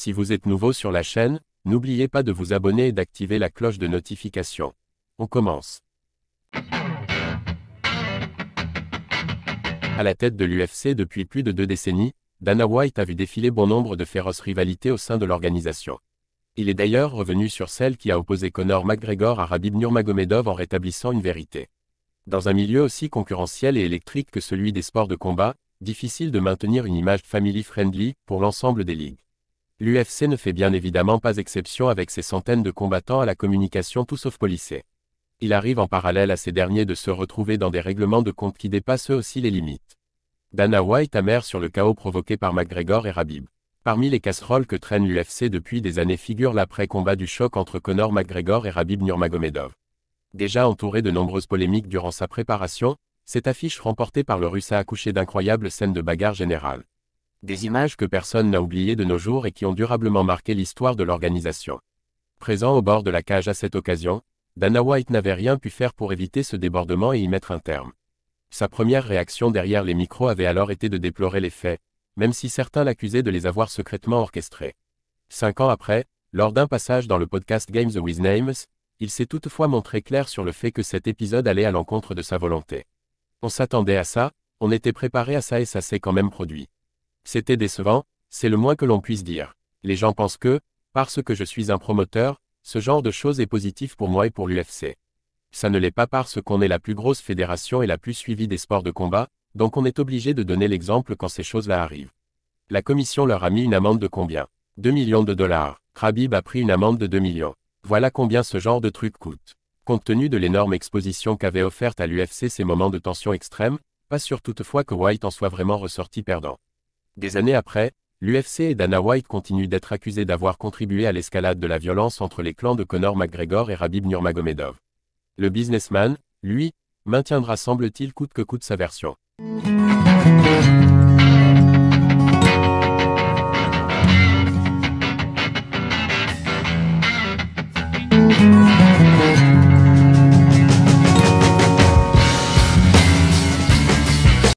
Si vous êtes nouveau sur la chaîne, n'oubliez pas de vous abonner et d'activer la cloche de notification. On commence. À la tête de l'UFC depuis plus de 2 décennies, Dana White a vu défiler bon nombre de féroces rivalités au sein de l'organisation. Il est d'ailleurs revenu sur celle qui a opposé Conor McGregor à Khabib Nurmagomedov en rétablissant une vérité. Dans un milieu aussi concurrentiel et électrique que celui des sports de combat, difficile de maintenir une image family-friendly pour l'ensemble des ligues. L'UFC ne fait bien évidemment pas exception avec ses centaines de combattants à la communication tout sauf policée. Il arrive en parallèle à ces derniers de se retrouver dans des règlements de compte qui dépassent eux aussi les limites. Dana White amère sur le chaos provoqué par McGregor et Khabib. Parmi les casseroles que traîne l'UFC depuis des années figure l'après-combat du choc entre Conor McGregor et Khabib Nurmagomedov. Déjà entouré de nombreuses polémiques durant sa préparation, cette affiche remportée par le Russe a accouché d'incroyables scènes de bagarre générale. Des images que personne n'a oubliées de nos jours et qui ont durablement marqué l'histoire de l'organisation. Présent au bord de la cage à cette occasion, Dana White n'avait rien pu faire pour éviter ce débordement et y mettre un terme. Sa première réaction derrière les micros avait alors été de déplorer les faits, même si certains l'accusaient de les avoir secrètement orchestrés. 5 ans après, lors d'un passage dans le podcast Games with Names, il s'est toutefois montré clair sur le fait que cet épisode allait à l'encontre de sa volonté. On s'attendait à ça, on était préparé à ça et ça s'est quand même produit. C'était décevant, c'est le moins que l'on puisse dire. Les gens pensent que, parce que je suis un promoteur, ce genre de choses est positif pour moi et pour l'UFC. Ça ne l'est pas parce qu'on est la plus grosse fédération et la plus suivie des sports de combat, donc on est obligé de donner l'exemple quand ces choses-là arrivent. La commission leur a mis une amende de combien? 2 millions de dollars. Khabib a pris une amende de 2 millions. Voilà combien ce genre de truc coûte. Compte tenu de l'énorme exposition qu'avait offerte à l'UFC ces moments de tension extrême, pas sûr toutefois que White en soit vraiment ressorti perdant. Des années après, l'UFC et Dana White continuent d'être accusés d'avoir contribué à l'escalade de la violence entre les clans de Conor McGregor et Khabib Nurmagomedov. Le businessman, lui, maintiendra semble-t-il coûte que coûte sa version.